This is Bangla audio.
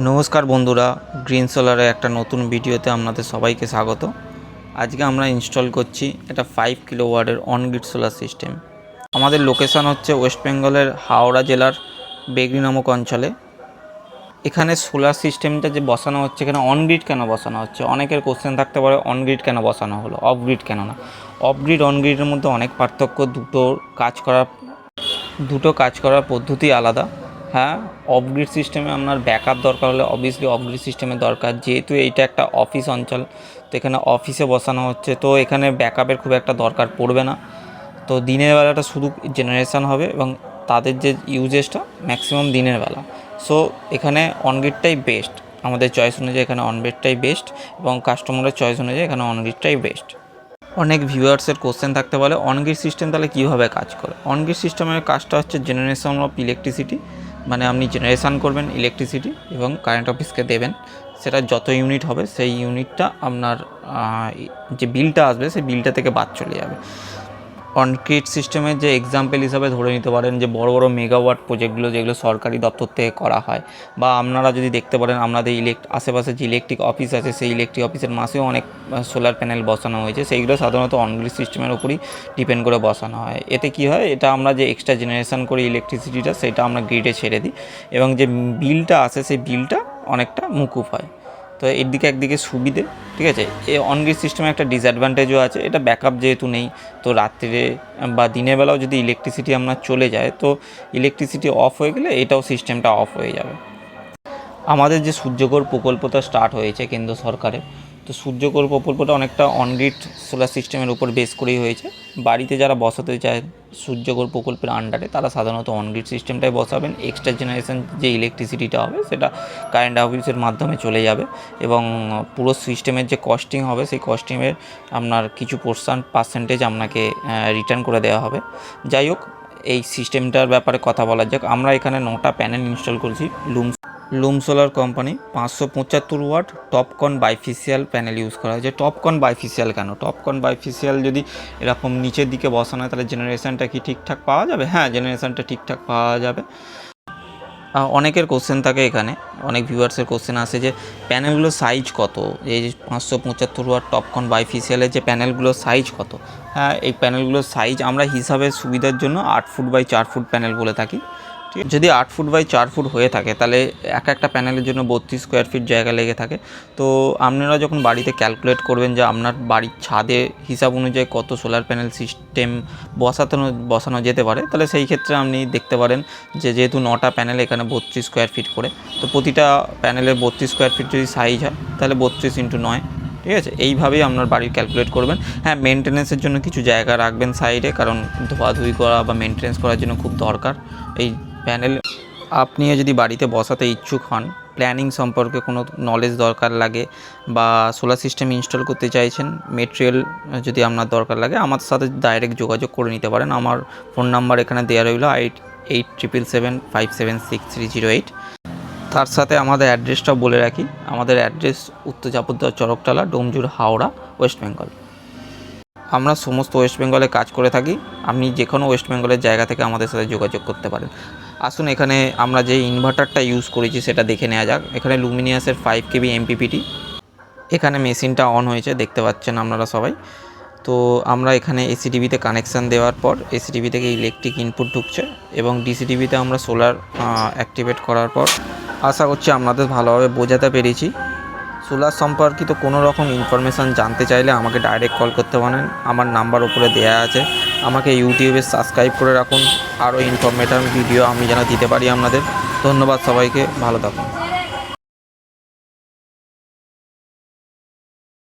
নমস্কার বন্ধুরা, গ্রিন সোলারে একটা নতুন ভিডিওতে আপনাদের সবাইকে স্বাগত। আজকে আমরা ইনস্টল করছি এটা 5 কিলোওয়াটের অন গ্রিড সোলার সিস্টেম। আমাদের লোকেশান হচ্ছে ওয়েস্ট বেঙ্গলের হাওড়া জেলার বেগরি নামক অঞ্চলে। এখানে সোলার সিস্টেমটা যে বসানো হচ্ছে, এখানে অন গ্রিড কেন বসানো হচ্ছে, অনেকের কোশ্চেন থাকতে পারে অন গ্রিড কেন বসানো হলো, অফ গ্রিড কেন না। অফ গ্রিড অন গ্রিডের মধ্যে অনেক পার্থক্য, দুটো কাজ করার পদ্ধতি আলাদা। হ্যাঁ, অফ গ্রিড সিস্টেমে আপনার ব্যাকআপ দরকার হলে অবভিয়াসলি অফ গ্রিড সিস্টেমের দরকার, যেহেতু এইটা একটা অফিস অঞ্চল, তো এখানে অফিসে বসানো হচ্ছে, তো এখানে ব্যাকআপের খুব একটা দরকার পড়বে না। তো দিনের বেলাটা শুধু জেনারেশান হবে এবং তাদের যে ইউজেসটা ম্যাক্সিমাম দিনের বেলা। সো এখানে অন গ্রিডটাই বেস্ট, আমাদের চয়েস অনুযায়ী এখানে অন গ্রিডটাই বেস্ট এবং কাস্টমারের চয়েস অনুযায়ী এখানে অন গ্রিডটাই বেস্ট। অনেক ভিউয়ার্সের কোশ্চেন থাকতে পারে অন গ্রিড সিস্টেম তাহলে কীভাবে কাজ করে। অন গ্রিড সিস্টেমের কাজটা হচ্ছে জেনারেশন অফ ইলেকট্রিসিটি, মানে আপনি জেনারেশান করবেন ইলেকট্রিসিটি এবং কারেন্ট অফিসকে দেবেন। সেটা যত ইউনিট হবে সেই ইউনিটটা আপনার যে বিলটা আসবে সেই বিলটা থেকে বাদ চলে যাবে। অন গ্রিড সিস্টেমের যে এক্সাম্পল হিসাবে ধরে নিতে পারেন যে বড় বড় মেগাওয়াট প্রজেক্টগুলো যেগুলো সরকারি দপ্তর থেকে করা হয়, বা আপনারা যদি দেখতে পারেন আপনাদের আশেপাশে যে ইলেকট্রিক অফিস আছে সেই ইলেকট্রিক অফিসের মাসেও অনেক সোলার প্যানেল বসানো হয়েছে, সেইগুলো সাধারণত অন গ্রিড সিস্টেমের উপরই ডিপেন্ড করে বসানো হয়। এতে কি হয়, এটা আমরা যে এক্সট্রা জেনারেশন করি ইলেকট্রিসিটিটা সেটা আমরা গ্রিডে ছেড়ে দিই এবং যে বিলটা আসে সেই বিলটা অনেকটা মুকুব হয়। তো এর দিকে একদিকে সুবিধে, ঠিক আছে। এই অন গ্রিড সিস্টেমে একটা ডিসঅ্যাডভান্টেজও আছে, এটা ব্যাকআপ যেহেতু নেই, তো রাত্রিরে বা দিনের বেলাও যদি ইলেকট্রিসিটি আপনার চলে যায়, তো ইলেকট্রিসিটি অফ হয়ে গেলে এটাও সিস্টেমটা অফ হয়ে যাবে। আমাদের যে সূর্যঘর প্রকল্পটা স্টার্ট হয়েছে কেন্দ্র সরকারের, তো সূর্যঘর প্রকল্পটা অনেকটা অনগ্রিড সোলার সিস্টেমের উপর বেস করেই হয়েছে। বাড়িতে যারা বসাতে চায় সূর্যঘর প্রকল্পের আন্ডারে, তারা সাধারণত অনগ্রিড সিস্টেমটাই বসাবেন। এক্সট্রা জেনারেশন যে ইলেকট্রিসিটিটা হবে সেটা কারেন্ট অফিসের মাধ্যমে চলে যাবে এবং পুরো সিস্টেমের যে কস্টিং হবে সেই কস্টিংয়ের আপনার কিছু পার্সেন্টেজ আপনাকে রিটার্ন করে দেওয়া হবে। যাই হোক, এই সিস্টেমটার ব্যাপারে কথা বলা যাক। আমরা এখানে 9টা প্যানেল ইনস্টল করেছি। Loom Solar company 575 watt TOPCon bifacial panel use করা হয়েছে। টপকন বাইফেসিয়াল কেন? টপকন বাইফেসিয়াল যদি এরকম নিচের দিকে বসানো হয় তাহলে জেনারেশানটা কি ঠিকঠাক পাওয়া যাবে? হ্যাঁ, জেনারেশানটা ঠিকঠাক পাওয়া যাবে। অনেকের কোশ্চেন থাকে, এখানে অনেক ভিউয়ার্সের কোশ্চেন আসে যে প্যানেলগুলোর সাইজ কত, এই যে 575 ওয়াট টপকন বাইফেসিয়ালের যে প্যানেলগুলোর সাইজ কত। হ্যাঁ, এই প্যানেলগুলোর সাইজ আমরা হিসাবের সুবিধার জন্য 8 ফুট বাই 4 ফুট প্যানেল বলে থাকি। ঠিক, যদি 8 ফুট বাই 4 ফুট হয়ে থাকে তাহলে একটা প্যানেলের জন্য 32 স্কোয়ার ফিট জায়গা লেগে থাকে। তো আপনারা যখন বাড়িতে ক্যালকুলেট করবেন যে আপনার বাড়ির ছাদে হিসাব অনুযায়ী কত সোলার প্যানেল সিস্টেম বসানো যেতে পারে, তাহলে সেই ক্ষেত্রে আপনি দেখতে পারেন যে যেহেতু 9টা প্যানেল এখানে 32 স্কোয়ার ফিট করে, তো প্রতিটা প্যানেলের 32 স্কোয়ার ফিট যদি সাইজ হয় তাহলে 32 × 9, ঠিক আছে। এইভাবেই আপনার বাড়ির ক্যালকুলেট করবেন। হ্যাঁ, মেনটেন্যান্সের জন্য কিছু জায়গা রাখবেন সাইডে, কারণ ধোয়াধুয়ি করা বা মেনটেন্যান্স করার জন্য খুব দরকার এই প্যানেল। আপনিও যদি বাড়িতে বসাতে ইচ্ছুক হন, প্ল্যানিং সম্পর্কে কোনো নলেজ দরকার লাগে বা সোলার সিস্টেম ইনস্টল করতে চাইছেন, মেটেরিয়াল যদি আপনার দরকার লাগে, আমার সাথে ডাইরেক্ট যোগাযোগ করে নিতে পারেন। আমার ফোন নাম্বার এখানে দেওয়া রইল 887775763008। তার সাথে আমাদের অ্যাড্রেসটাও বলে রাখি। আমাদের অ্যাড্রেস উত্তর চাপড়দহ চরকতলা, ডোমজুর, হাওড়া, ওয়েস্ট বেঙ্গল। আমরা সমস্ত ওয়েস্ট বেঙ্গলে কাজ করে থাকি। আপনি যে কোনো ওয়েস্ট বেঙ্গলের জায়গা থেকে আমাদের সাথে যোগাযোগ করতে পারেন। আসুন, এখানে আমরা যে ইনভার্টারটা ইউজ করেছি সেটা দেখে নেওয়া যাক। এখানে লুমিনিয়াসের 5 kV MPPT। এখানে মেশিনটা অন হয়েছে, দেখতে পাচ্ছেন আপনারা সবাই। তো আমরা এখানে এসিটিভিতে কানেকশান দেওয়ার পর এসিটিভি থেকে ইলেকট্রিক ইনপুট ঢুকছে এবং ডিসিটিভিতে আমরা সোলার অ্যাক্টিভেট করার পর আশা করছি আপনাদের ভালোভাবে বোঝাতে পেরেছি। সোলার সম্পর্কিত কোনো রকম ইনফরমেশান জানতে চাইলে আমাকে ডাইরেক্ট কল করতে পারেন, আমার নাম্বার উপরে দেওয়া আছে। আমাকে ইউটিউবে সাবস্ক্রাইব করে রাখুন, আরও ইনফরমেটিভ ভিডিও আমি যেন দিতে পারি আপনাদের। ধন্যবাদ সবাইকে, ভালো থাকুন।